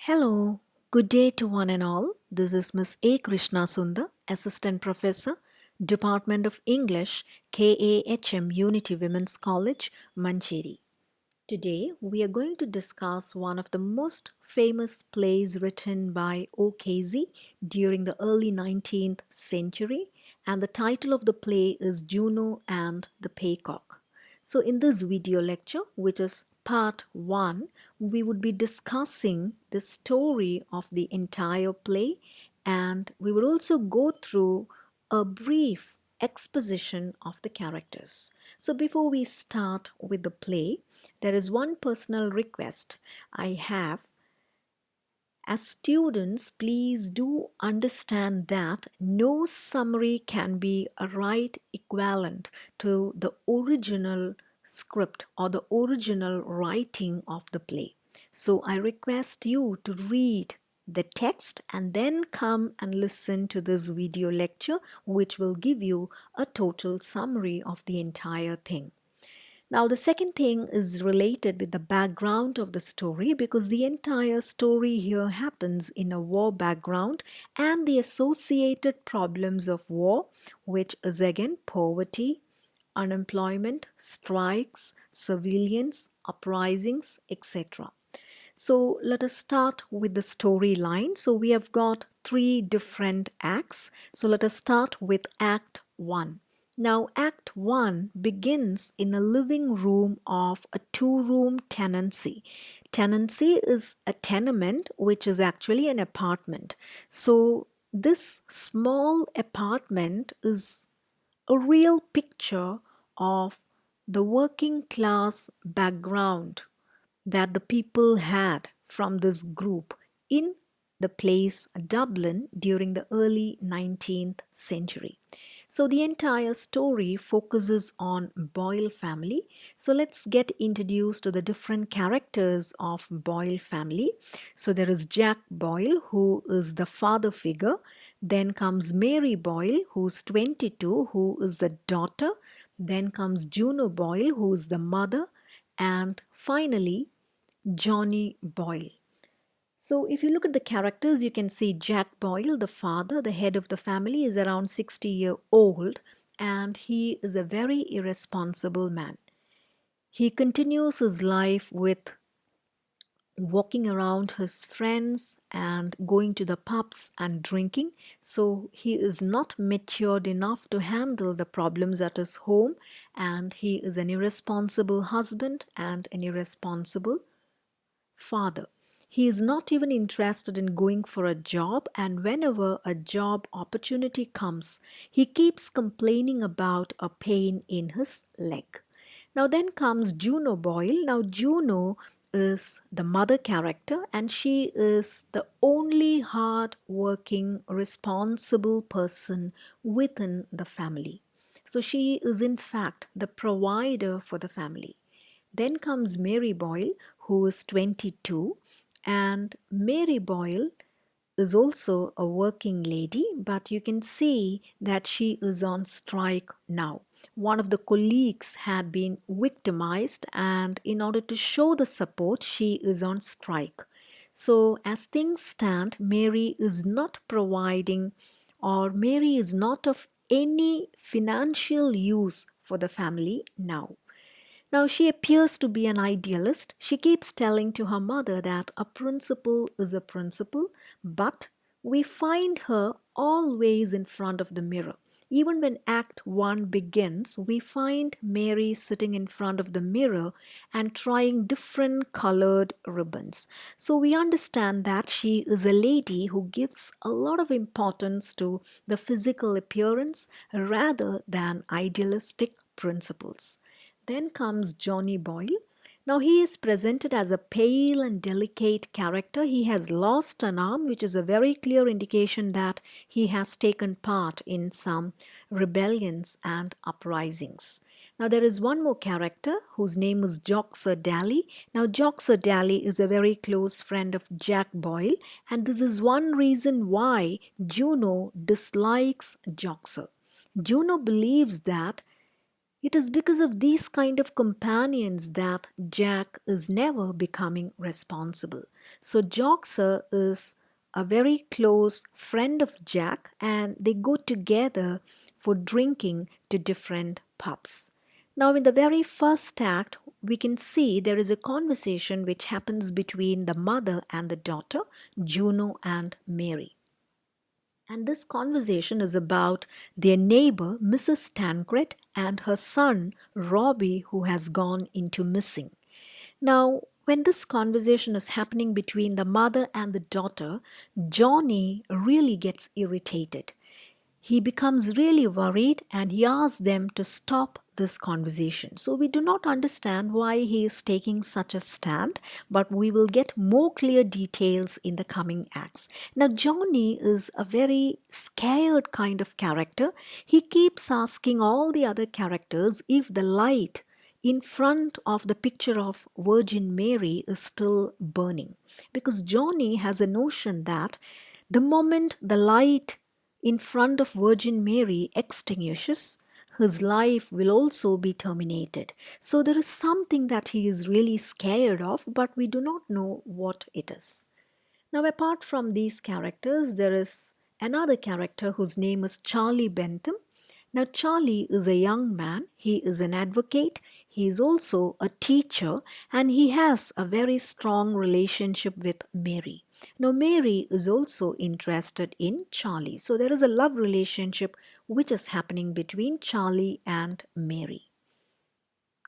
Hello, good day to one and all. This is Miss A. Krishna Sundar, Assistant Professor, Department of English, KAHM Unity Women's College, Mancheri. Today, we are going to discuss one of the most famous plays written by O.K.Z. during the early 19th century, and the title of the play is Juno and the Paycock. So, in this video lecture, which is part 1, we would be discussing the story of the entire play, and we would also go through a brief exposition of the characters. So before we start with the play, there is one personal request I have. As students, please do understand that no summary can be a right equivalent to the original script or the original writing of the play. So I request you to read the text and then come and listen to this video lecture, which will give you a total summary of the entire thing. Now, the second thing is related with the background of the story, because the entire story here happens in a war background and the associated problems of war, which is again poverty, unemployment, strikes, civilians, uprisings, etc. So let us start with the storyline. So we have got three different acts. So let us start with Act 1. Now Act 1 begins in a living room of a two-room tenancy. Tenancy is a tenement, which is actually an apartment. So this small apartment is a real picture of the working class background that the people had from this group in the place Dublin during the early 19th century. So the entire story focuses on Boyle family. So let's get introduced to the different characters of Boyle family. So there is Jack Boyle, who is the father figure. Then comes Mary Boyle, who's 22, who is the daughter. Then comes Juno Boyle, who is the mother. And finally, Johnny Boyle. So if you look at the characters, you can see Jack Boyle, the father, the head of the family, is around 60-year-old, and he is a very irresponsible man. He continues his life with walking around his friends and going to the pubs and drinking. So he is not matured enough to handle the problems at his home, and he is an irresponsible husband and an irresponsible father. He is not even interested in going for a job, and whenever a job opportunity comes, he keeps complaining about a pain in his leg. Now then comes Juno Boyle. Now Juno is the mother character, and she is the only hard-working, responsible person within the family. So she is in fact the provider for the family. Then comes Mary Boyle, who is 22, and Mary Boyle is also a working lady, but you can see that she is on strike now. One of the colleagues had been victimized, and in order to show the support, she is on strike. So as things stand, Mary is not providing, or Mary is not of any financial use for the family now. Now, she appears to be an idealist. She keeps telling to her mother that a principle is a principle, but we find her always in front of the mirror. Even when Act 1 begins, we find Mary sitting in front of the mirror and trying different colored ribbons. So we understand that she is a lady who gives a lot of importance to the physical appearance rather than idealistic principles. Then comes Johnny Boyle. Now he is presented as a pale and delicate character. He has lost an arm, which is a very clear indication that he has taken part in some rebellions and uprisings. Now there is one more character whose name is Joxer Daly. Now Joxer Daly is a very close friend of Jack Boyle, and this is one reason why Juno dislikes Joxer. Juno believes that It is because of these kind of companions that Jack is never becoming responsible. So Joxer is a very close friend of Jack and they go together for drinking to different pubs. Now, in the very first act, we can see there is a conversation which happens between the mother and the daughter, Juno and Mary. And this conversation is about their neighbor, Mrs. Tancred, and her son, Robbie, who has gone into missing. Now, when this conversation is happening between the mother and the daughter, Johnny really gets irritated. He becomes really worried and he asks them to stop this conversation. So we do not understand why he is taking such a stand, but we will get more clear details in the coming acts. Now, Johnny is a very scared kind of character. He keeps asking all the other characters if the light in front of the picture of Virgin Mary is still burning. Because Johnny has a notion that the moment the light in front of Virgin Mary extinguishes, his life will also be terminated. So there is something that he is really scared of, but we do not know what it is. Now, apart from these characters, there is another character whose name is Charlie Bentham. Now, Charlie is a young man, he is an advocate, he is also a teacher, and he has a very strong relationship with Mary. Now, Mary is also interested in Charlie. So, there is a love relationship which is happening between Charlie and Mary.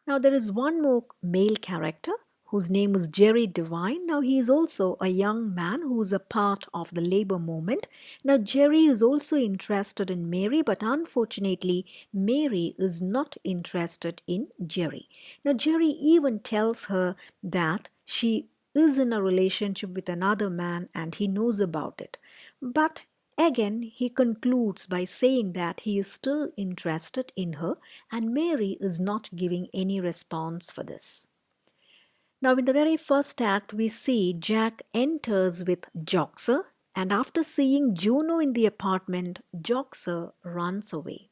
Now, there is one more male character whose name is Jerry Devine. Now, he is also a young man who is a part of the labor movement. Now, Jerry is also interested in Mary, but unfortunately, Mary is not interested in Jerry. Now, Jerry even tells her that she is in a relationship with another man and he knows about it. But again, he concludes by saying that he is still interested in her and Mary is not giving any response for this. Now, in the very first act, we see Jack enters with Joxer, and after seeing Juno in the apartment, Joxer runs away.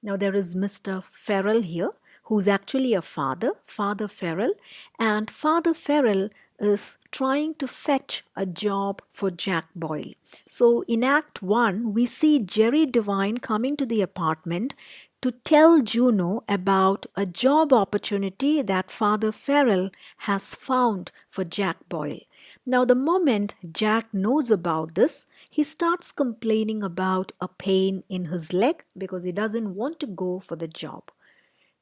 Now, there is Mr. Farrell here, who's actually a father, Father Farrell, and Father Farrell is trying to fetch a job for Jack Boyle. So, in Act 1, we see Jerry Devine coming to the apartment to tell Juno about a job opportunity that Father Farrell has found for Jack Boyle. Now, the moment Jack knows about this, he starts complaining about a pain in his leg because he doesn't want to go for the job.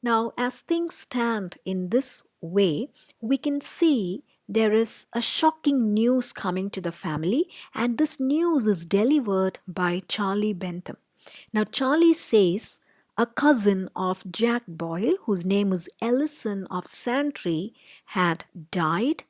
Now, as things stand in this way, we can see there is a shocking news coming to the family, and this news is delivered by Charlie Bentham. Now, Charlie says a cousin of Jack Boyle, whose name is Ellison of Santry, had died,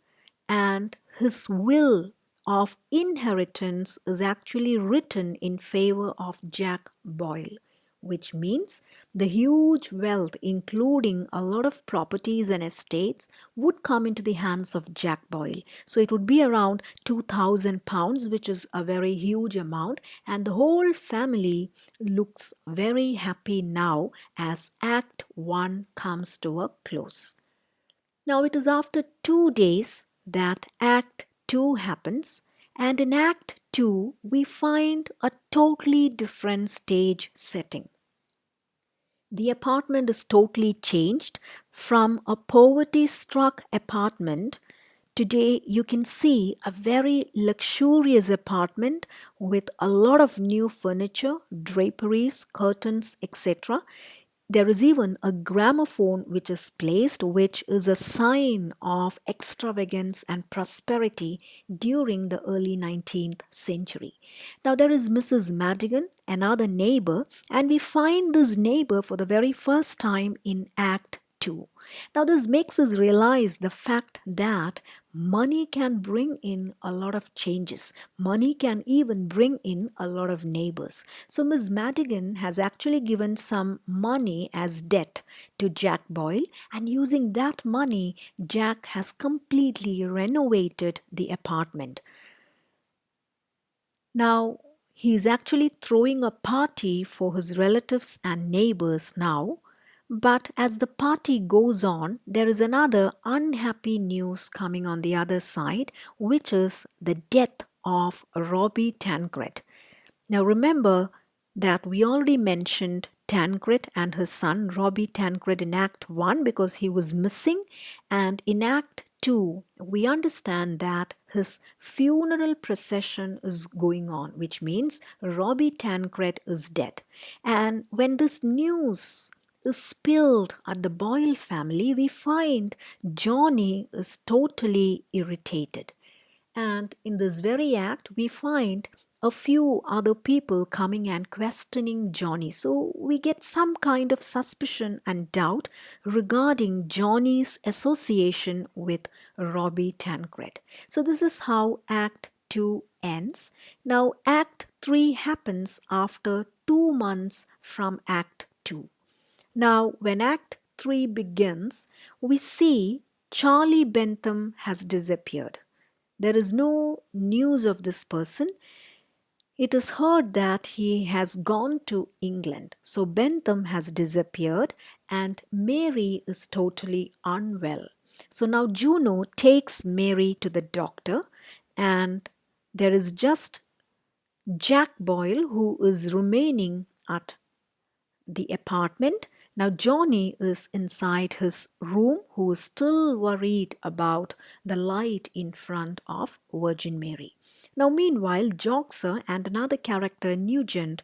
and his will of inheritance is actually written in favor of Jack Boyle, which means the huge wealth, including a lot of properties and estates, would come into the hands of Jack Boyle. So it would be around £2,000, which is a very huge amount, and the whole family looks very happy now as Act 1 comes to a close. Now it is after 2 days that Act 2 happens, and in Act 2 we find a totally different stage setting. The apartment is totally changed from a poverty-struck apartment. Today you can see a very luxurious apartment with a lot of new furniture, draperies, curtains, etc. There is even a gramophone which is placed, which is a sign of extravagance and prosperity during the early 19th century. Now there is Mrs. Madigan, another neighbor, and we find this neighbor for the very first time in Act 2. Now this makes us realize the fact that money can bring in a lot of changes. Money can even bring in a lot of neighbors. So Ms. Madigan has actually given some money as debt to Jack Boyle, and using that money, Jack has completely renovated the apartment. Now, he is actually throwing a party for his relatives and neighbors now, But as the party goes on, there is another unhappy news coming on the other side, which is the death of Robbie Tancred. Now remember that we already mentioned Tancred and his son Robbie Tancred in Act 1 because he was missing, and in Act 2 we understand that his funeral procession is going on, which means Robbie Tancred is dead. And when this news is spilled at the Boyle family, we find Johnny is totally irritated. And in this very act, we find a few other people coming and questioning Johnny. So we get some kind of suspicion and doubt regarding Johnny's association with Robbie Tancred. So this is how Act 2 ends. Now, Act 3 happens after 2 months from Act 2. Now, when Act 3 begins, we see Charlie Bentham has disappeared. There is no news of this person. It is heard that he has gone to England. So Bentham has disappeared and Mary is totally unwell. So now Juno takes Mary to the doctor and there is just Jack Boyle who is remaining at the apartment. Now Johnny is inside his room who is still worried about the light in front of Virgin Mary. Now meanwhile Joxer and another character Nugent,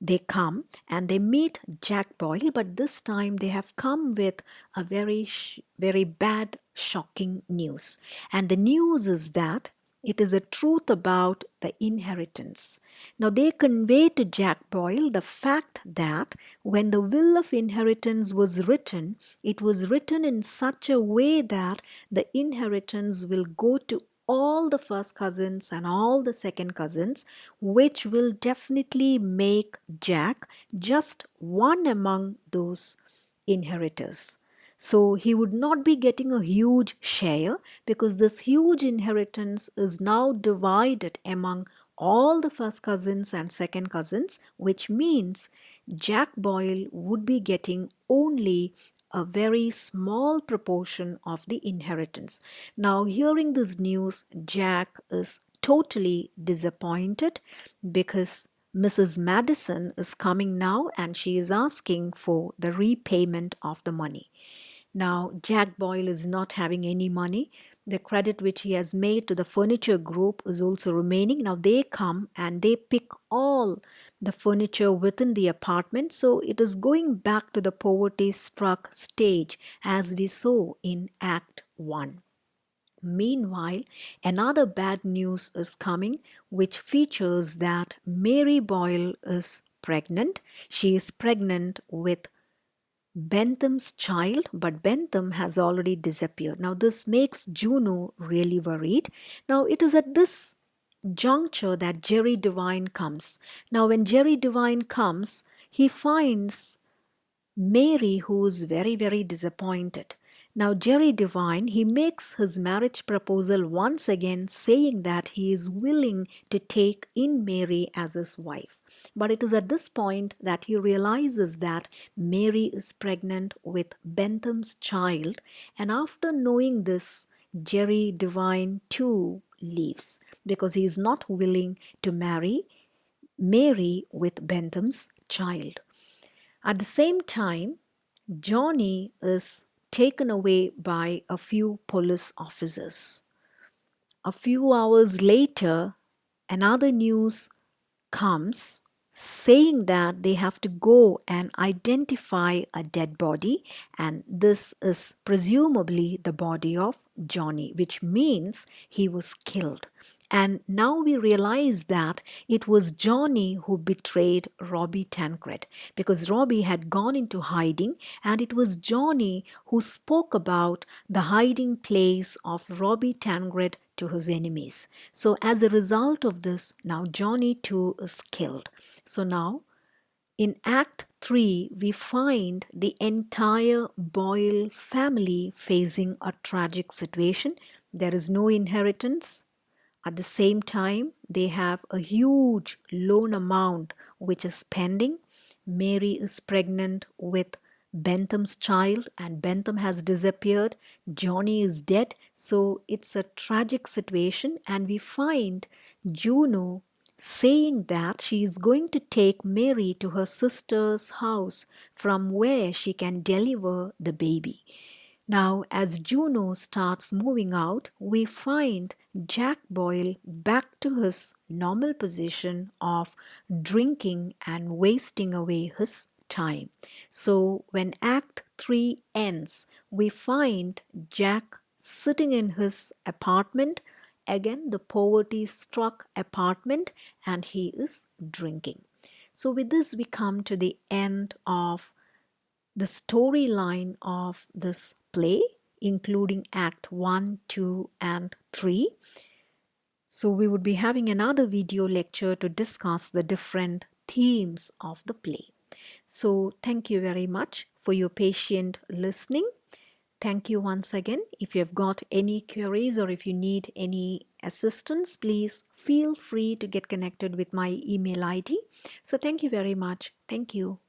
they come and they meet Jack Boyle, but this time they have come with a very bad, shocking news. And the news is that it is a truth about the inheritance. Now they convey to Jack Boyle the fact that when the will of inheritance was written, it was written in such a way that the inheritance will go to all the first cousins and all the second cousins, which will definitely make Jack just one among those inheritors. So he would not be getting a huge share because this huge inheritance is now divided among all the first cousins and second cousins, which means Jack Boyle would be getting only a very small proportion of the inheritance. Now, hearing this news, Jack is totally disappointed because Mrs. Madison is coming now and she is asking for the repayment of the money. Now, Jack Boyle is not having any money. The credit which he has made to the furniture group is also remaining. Now, they come and they pick all the furniture within the apartment. So, it is going back to the poverty-struck stage as we saw in Act 1. Meanwhile, another bad news is coming, which features that Mary Boyle is pregnant. She is pregnant with Bentham's child, but Bentham has already disappeared. Now, this makes Juno really worried. Now, it is at this juncture that Jerry Devine comes. Now, when Jerry Devine comes, he finds Mary, who is very disappointed. Now, Jerry Devine, he makes his marriage proposal once again, saying that he is willing to take in Mary as his wife. But it is at this point that he realizes that Mary is pregnant with Bentham's child. And after knowing this, Jerry Devine too leaves because he is not willing to marry Mary with Bentham's child. At the same time, Johnny is taken away by a few police officers. A few hours later, another news comes saying that they have to go and identify a dead body, and this is presumably the body of Johnny, which means he was killed. And now we realize that it was Johnny who betrayed Robbie Tancred because Robbie had gone into hiding, and it was Johnny who spoke about the hiding place of Robbie Tancred to his enemies. So as a result of this, now Johnny too is killed. So now in Act 3, we find the entire Boyle family facing a tragic situation. There is no inheritance. At the same time, they have a huge loan amount which is pending. Mary is pregnant with Bentham's child, and Bentham has disappeared. Johnny is dead. So it's a tragic situation, and we find Juno saying that she is going to take Mary to her sister's house from where she can deliver the baby. Now, as Juno starts moving out, we find Jack Boyle back to his normal position of drinking and wasting away his time. So, when Act 3 ends, we find Jack sitting in his apartment, again the poverty struck apartment, and he is drinking. So, with this, we come to the end of the storyline of this play, including Act 1, 2, and 3. So we would be having another video lecture to discuss the different themes of the play. So thank you very much for your patient listening. Thank you once again. If you have got any queries or if you need any assistance, please feel free to get connected with my email ID. So thank you very much. Thank you.